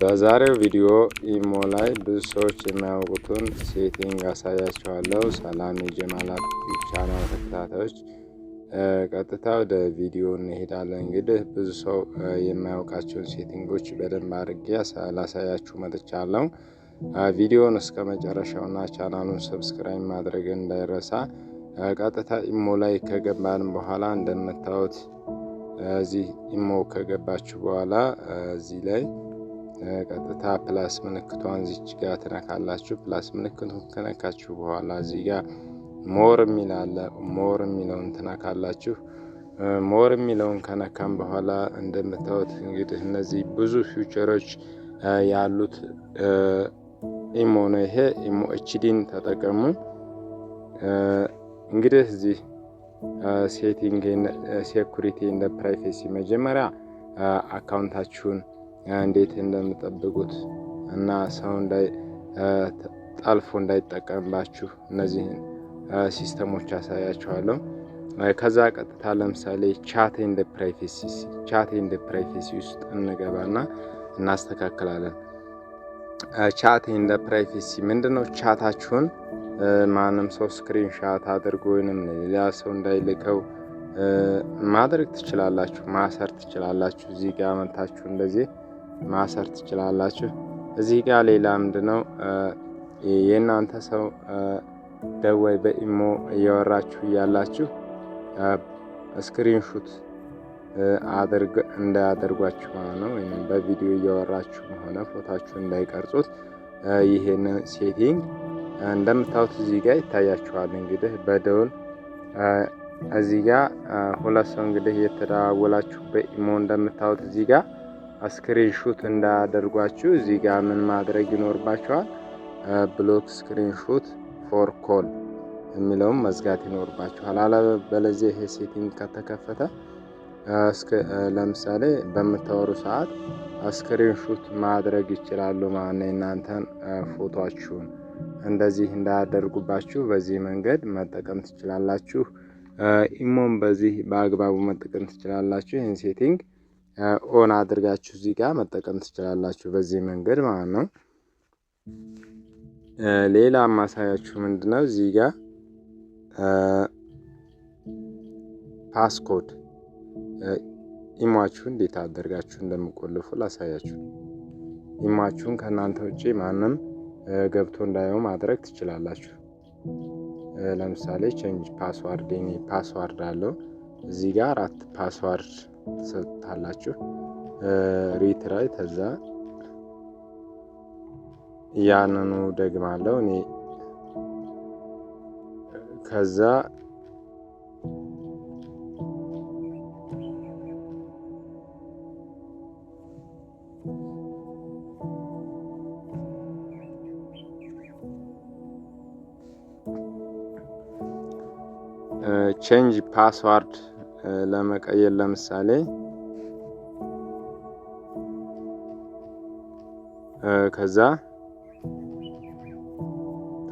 በዛሬው ቪዲዮ ኢሞ ላይ ብዙ ሰዎች የሚያውቁትን ሴቲንግ አሳያችኋለሁ። ሰላም የጀማል ዩቲዩብ ቻናል ተከታታዮች፣ ቀጥታ ወደ ቪዲዮ እንሄዳለን። እንግዲህ ብዙ ሰው የማያውቃቸውን ሴቲንጎች በደንብ አድርጌ ላሳያችሁ መጥቻለሁ። ቪዲዮውን እስከ መጨረሻውና ቻናሉን ሰብስክራይብ ማድረግ እንዳይረሳ። ቀጥታ ኢሞ ላይ ከገባን በኋላ እንደምታዩት እዚህ ኢሞ ከገባችሁ በኋላ እዚህ ላይ ቀጥታ ፕላስ ምልክቷን እዚች ጋር ትነካላችሁ። ፕላስ ምልክቱን ከነካችሁ በኋላ እዚህ ጋር ሞር የሚል አለ። ሞር የሚለውን ትነካላችሁ። ሞር የሚለውን ከነካም በኋላ እንደምታዩት እንግዲህ እነዚህ ብዙ ፊውቸሮች ያሉት ኢሞ ነው። ይሄ ኢሞ ኤችዲን ተጠቀሙ። እንግዲህ እዚህ ሴቲንግ ሴኩሪቲ እንደ ፕራይቬሲ መጀመሪያ አካውንታችሁን እንዴት እንደምጠብቁት እና ሰው ጠልፎ እንዳይጠቀምባችሁ እነዚህን ሲስተሞች ያሳያችኋለሁ። ከዛ ቀጥታ ለምሳሌ ቻት ኤንድ ፕራይቬሲ ውስጥ እንገባና እናስተካክላለን። ቻት ኤንድ ፕራይቬሲ ምንድነው? ቻታችሁን ማንም ሰው ስክሪንሻት አድርጎ ወይንም ሌላ ሰው እንዳይልከው ማድረግ ትችላላችሁ። ማሰር ትችላላችሁ። እዚህ ጋር መታችሁ እንደዚህ ማሰር ትችላላችሁ። እዚህ ጋር ሌላ ምንድነው? የእናንተ ሰው ደወይ በኢሞ እያወራችሁ እያላችሁ ስክሪንሹት እንዳያደርጓችሁ ነው። ወይም በቪዲዮ እያወራችሁ ሆነ ፎቶአችሁ እንዳይቀርጹት ይሄንን ሴቲንግ እንደምታዩት እዚህ ጋር ይታያችኋል። እንግዲህ በደውል እዚህ ጋር ሁለት ሰው እንግዲህ እየተደዋወላችሁ በኢሞ እንደምታዩት እዚህ ጋር ስክሪንሹት እንዳያደርጓችሁ እዚህ ጋር ምን ማድረግ ይኖርባችኋል? ብሎክ ስክሪንሹት ፎር ኮል የሚለውን መዝጋት ይኖርባችኋል። አለበለዚያ ይሄ ሴቲንግ ከተከፈተ ለምሳሌ በምታወሩ ሰዓት ስክሪንሹት ማድረግ ይችላሉ ማለት ነው። እናንተን ፎቶአችሁን እንደዚህ እንዳያደርጉባችሁ በዚህ መንገድ መጠቀም ትችላላችሁ። ኢሞን በዚህ በአግባቡ መጠቀም ትችላላችሁ። ይህን ሴቲንግ ኦን አድርጋችሁ እዚህ ጋር መጠቀም ትችላላችሁ በዚህ መንገድ ማለት ነው። ሌላ ማሳያችሁ ምንድነው? እዚህ ጋር ፓስኮድ ኢሟችሁን እንዴት አድርጋችሁ እንደምቆልፉ ላሳያችሁ። ኢሟችሁን ከእናንተ ውጪ ማንም ገብቶ እንዳየው ማድረግ ትችላላችሁ። ለምሳሌ ቼንጅ ፓስዋርድ የኔ ፓስዋርድ አለው። እዚህ ጋር 4 ፓስዋርድ ትሰጣላችሁ። ሪትራይ ተዛ ያንኑ ደግማለሁ እኔ ከዛ ቼንጅ ፓስዋርድ ለመቀየር ለምሳሌ ከዛ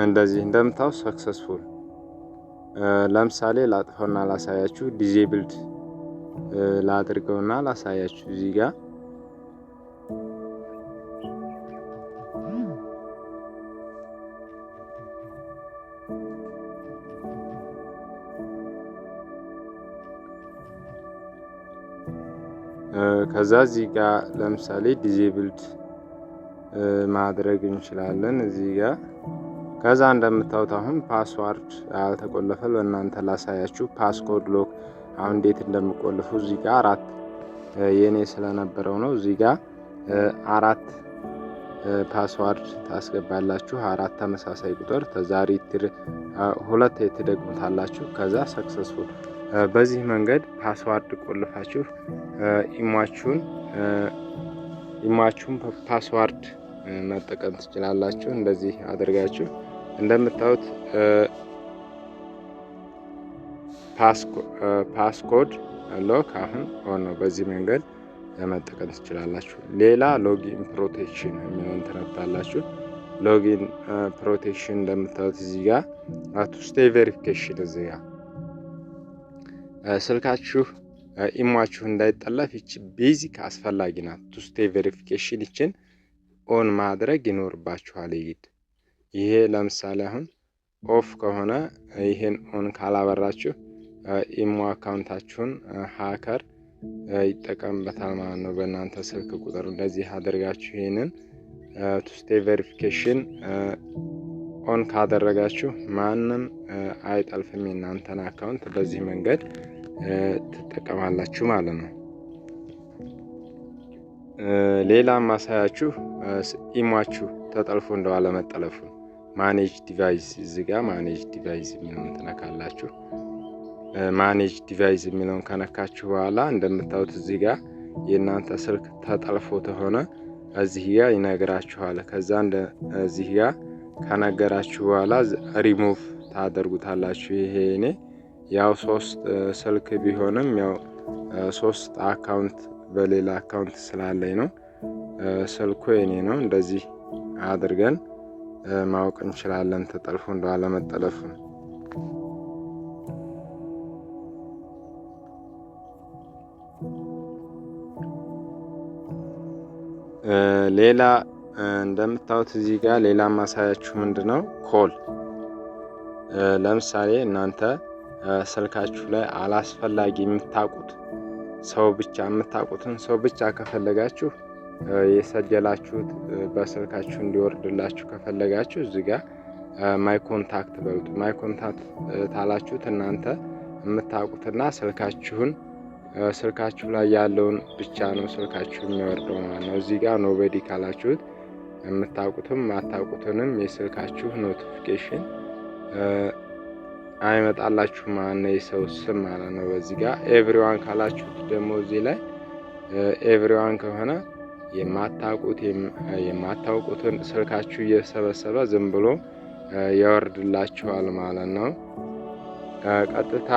እንደዚህ እንደምታው ሰክሰስፉል። ለምሳሌ ላጥፈውና ላሳያችሁ። ዲዜብልድ ላድርገውና ላሳያችሁ። እዚህ ጋር ከዛ እዚህ ጋር ለምሳሌ ዲዜብልድ ማድረግ እንችላለን እዚህ ጋር። ከዛ እንደምታዩት አሁን ፓስዋርድ አልተቆለፈ። በእናንተ ላሳያችሁ። ፓስኮድ ሎክ አሁን እንዴት እንደምቆልፉ እዚህ ጋር 4 የኔ ስለነበረው ነው። እዚህ ጋር 4 ፓስዋርድ ታስገባላችሁ። 4 ተመሳሳይ ቁጥር ተዛሪ 2 ትደግሙታላችሁ። ከዛ ሰክሰስፉል። በዚህ መንገድ ፓስዋርድ ቆልፋችሁ ኢሟችሁን ፓስዋርድ መጠቀም ትችላላችሁ። እንደዚህ አድርጋችሁ እንደምታዩት ፓስኮድ ሎክ አሁን ሆኖ በዚህ መንገድ መጠቀም ትችላላችሁ። ሌላ ሎጊን ፕሮቴክሽን የሚለውን ትነካላችሁ። ሎጊን ፕሮቴክሽን እንደምታዩት እዚህ ጋር ቱ ስቴይ ቬሪፊኬሽን እዚህ ጋር ስልካችሁ ኢሟችሁ እንዳይጠለፍ ይቺ ቤዚክ አስፈላጊ ናት። ቱ ስቴይ ቬሪፊኬሽን ይችን ኦን ማድረግ ይኖርባችኋል። ይሄ ለምሳሌ አሁን ኦፍ ከሆነ ይሄን ኦን ካላበራችሁ ኢሞ አካውንታችሁን ሃከር ይጠቀምበታል ማለት ነው በእናንተ ስልክ ቁጥር። እንደዚህ አድርጋችሁ ይሄንን ቱ ስቴፕ ቬሪፊኬሽን ኦን ካደረጋችሁ ማንም አይጠልፍም የእናንተን አካውንት። በዚህ መንገድ ትጠቀማላችሁ ማለት ነው። ሌላ ማሳያችሁ ኢሟችሁ ተጠልፎ እንደው አለመጠለፉ ማኔጅ ዲቫይስ እዚህ ጋር ማኔጅ ዲቫይስ የሚለውን ትነካላችሁ። ማኔጅ ዲቫይስ የሚለውን ከነካችሁ በኋላ እንደምታዩት እዚህ ጋር የእናንተ ስልክ ተጠልፎ ተሆነ እዚህ ጋር ይነግራችኋል። ከዛ እዚህ ጋር ከነገራችሁ በኋላ ሪሙቭ ታደርጉታላችሁ። ይሄ እኔ ያው 3 ስልክ ቢሆንም ያው 3 አካውንት በሌላ አካውንት ስላለኝ ነው። ስልኩ የኔ ነው። እንደዚህ አድርገን ማወቅ እንችላለን ተጠልፎ እንደው አለመጠለፉን። ሌላ እንደምታዩት እዚህ ጋር ሌላ ማሳያችሁ ምንድነው ኮል። ለምሳሌ እናንተ ስልካችሁ ላይ አላስፈላጊ የምታውቁትን ሰው ብቻ ከፈለጋችሁ የሰጀላችሁት በስልካችሁ እንዲወርድላችሁ ከፈለጋችሁ እዚህ ጋር ማይ ኮንታክት በሉት። ማይ ኮንታክት ታላችሁት እናንተ የምታውቁትና ስልካችሁ ላይ ያለውን ብቻ ነው ስልካችሁ የሚወርደው ማለት ነው። እዚህ ጋር ኖበዲ ካላችሁት የምታውቁትም ማታውቁትንም የስልካችሁ ኖቲፊኬሽን አይመጣላችሁ ማለት ነው፣ የሰው ስም ማለት ነው። በዚህ ጋር ኤቭሪዋን ካላችሁት ደግሞ እዚህ ላይ ኤቭሪዋን ከሆነ የማታውቁትን ስልካችሁ እየሰበሰበ ዝም ብሎ ያወርድላችኋል ማለት ነው። ቀጥታ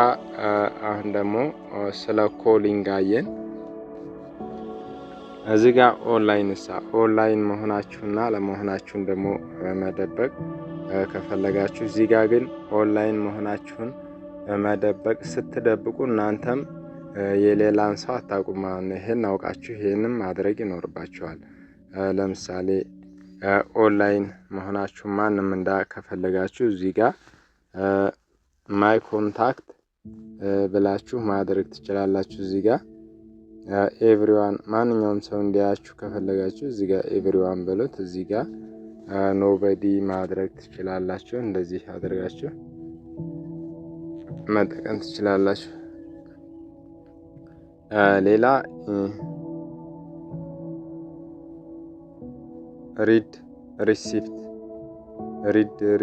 አሁን ደግሞ ስለ ኮሊንግ አየን። እዚህ ጋር ኦንላይን መሆናችሁና ለመሆናችሁን ደግሞ መደበቅ ከፈለጋችሁ እዚህ ጋር ግን ኦንላይን መሆናችሁን መደበቅ ስትደብቁ እናንተም የሌላን ሰው አታውቁም ማለት ነው። ይሄን አውቃችሁ ይሄንም ማድረግ ይኖርባችኋል። ለምሳሌ ኦንላይን መሆናችሁን ማንም ከፈለጋችሁ እዚህ ጋር ማይ ኮንታክት ብላችሁ ማድረግ ትችላላችሁ። እዚህ ጋር ኤቭሪዋን ማንኛውም ሰው እንዲያያችሁ ከፈለጋችሁ እዚህ ጋር ኤቭሪዋን ብሉት። እዚህ ጋር ኖበዲ ማድረግ ትችላላችሁ። እንደዚህ አድርጋችሁ መጠቀም ትችላላችሁ። ሌላ ሪድ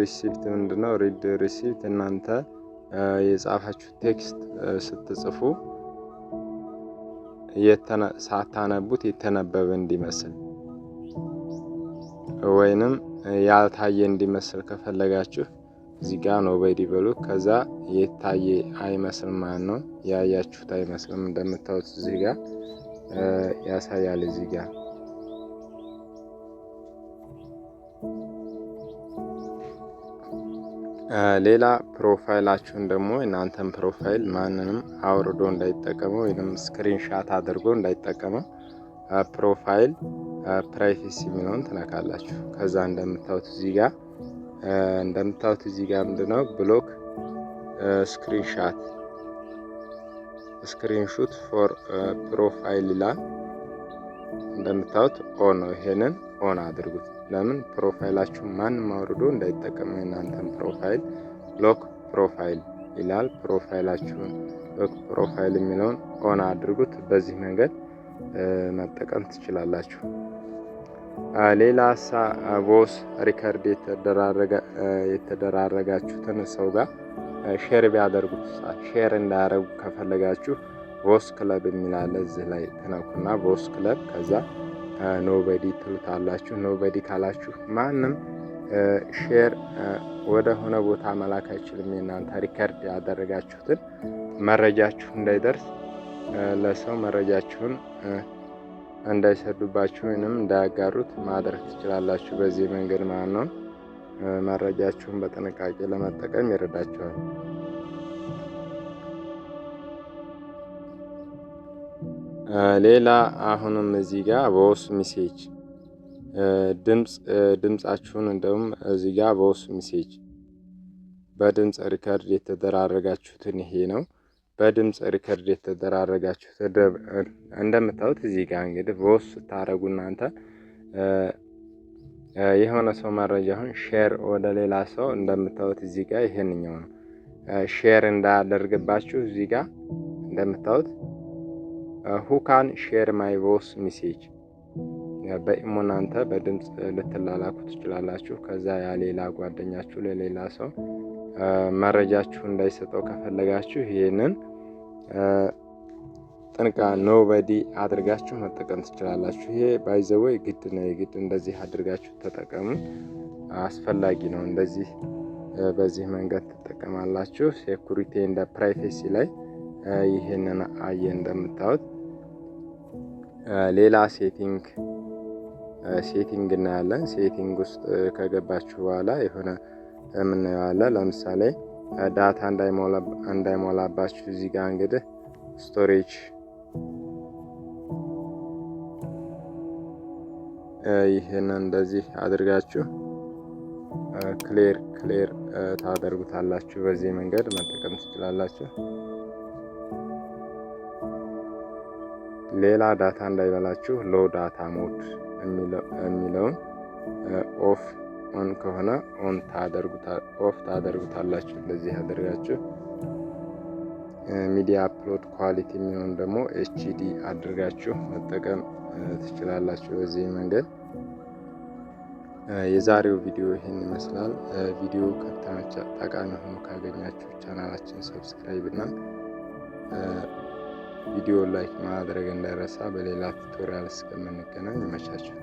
ሪሲፕት ምንድነው? ሪድ ሪሲፕት እናንተ የጻፋችሁ ቴክስት ስትጽፉ ሳታነቡት የተነበበ እንዲመስል ወይንም ያልታየ እንዲመስል ከፈለጋችሁ እዚህ ጋር ኖበዲ በሉ። ከዛ የታየ አይመስል ማለት ነው፣ ያያችሁት አይመስልም። እንደምታዩት እዚህ ጋር ያሳያል። እዚህ ጋር ሌላ ፕሮፋይላችሁን ደግሞ እናንተን ፕሮፋይል ማንንም አውርዶ እንዳይጠቀመው ወይንም ስክሪንሻት አድርጎ እንዳይጠቀመው ፕሮፋይል ፕራይቬሲ የሚለውን ትነካላችሁ። ከዛ እንደምታዩት እዚህ ጋር ምንድነው ብሎክ ስክሪንሹት ፎር ፕሮፋይል ይላል። እንደምታዩት ኦን ነው። ይሄንን ኦን አድርጉት። ለምን ፕሮፋይላችሁ ማንም አውርዶ እንዳይጠቀመው የእናንተን ፕሮፋይል ሎክ ፕሮፋይል ይላል። ፕሮፋይላችሁን ሎክ ፕሮፋይል የሚለውን ኦን አድርጉት። በዚህ መንገድ መጠቀም ትችላላችሁ። ሌላ ቮይስ ሪከርድ የተደራረጋችሁትን ሰው ጋር ሼር ቢያደርጉት ሼር እንዳያደርጉ ከፈለጋችሁ ቮይስ ክለብ የሚል አለ። እዚህ ላይ ትነኩና ቮይስ ክለብ ከዛ ኖበዲ ትሉታላችሁ። ኖበዲ ካላችሁ ማንም ሼር ወደ ሆነ ቦታ መላክ አይችልም። የእናንተ ሪከርድ ያደረጋችሁትን መረጃችሁ እንዳይደርስ ለሰው መረጃችሁን እንዳይሰዱባችሁ ወይንም እንዳያጋሩት ማድረግ ትችላላችሁ። በዚህ መንገድ ማለት ነው መረጃችሁን በጥንቃቄ ለመጠቀም ይረዳችኋል። ሌላ አሁንም እዚህ ጋር ቮይስ ሜሴጅ ድምጻችሁን እንደውም እዚህ ጋር ቮይስ ሜሴጅ በድምጽ ሪከርድ የተደራረጋችሁትን ይሄ ነው። በድምጽ ሪከርድ የተደራረጋችሁት እንደምታዩት እዚህ ጋር እንግዲህ ቮይስ ስታረጉ እናንተ የሆነ ሰው መረጃውን ሼር ወደ ሌላ ሰው እንደምታዩት እዚህ ጋር ይሄንኛው ነው ሼር እንዳያደርግባችሁ እዚህ ጋር እንደምታዩት who can share my voice message በኢሞ እናንተ በድምጽ ልትላላኩ ትችላላችሁ። ከዛ ያ ሌላ ጓደኛችሁ ለሌላ ሰው መረጃችሁ እንዳይሰጠው ከፈለጋችሁ ይሄንን ጥንቃ ኖበዲ አድርጋችሁ መጠቀም ትችላላችሁ። ይሄ ባይ ዘ ዌይ ግድ ነው፣ ግድ እንደዚህ አድርጋችሁ ተጠቀሙ። አስፈላጊ ነው። እንደዚህ በዚህ መንገድ ትጠቀማላችሁ። ሴኩሪቲ እንደ ፕራይቬሲ ላይ ይሄንን አየ እንደምታዩት ሌላ ሴቲንግ እናያለን። ሴቲንግ ውስጥ ከገባችሁ በኋላ የሆነ የምናየው አለ። ለምሳሌ ዳታ እንዳይሞላባችሁ እዚህ ጋር እንግዲህ ስቶሬጅ ይሄንን እንደዚህ አድርጋችሁ ክሊር ታደርጉታላችሁ። በዚህ መንገድ መጠቀም ትችላላችሁ። ሌላ ዳታ እንዳይበላችሁ ሎ ዳታ ሞድ የሚለውን ኦን ከሆነ ኦፍ ታደርጉታላችሁ። እንደዚህ አድርጋችሁ ሚዲያ አፕሎድ ኳሊቲ የሚሆን ደግሞ ኤችዲ አድርጋችሁ መጠቀም ትችላላችሁ። በዚህ መንገድ የዛሬው ቪዲዮ ይህን ይመስላል። ቪዲዮ ከተመቻችሁ ጠቃሚ ሆኖ ካገኛችሁ ቻናላችን ሰብስክራይብ እና ቪዲዮ ላይክ ማድረግ እንዳይረሳ። በሌላ ቱቶሪያል እስከምንገናኝ ይመቻችሁ።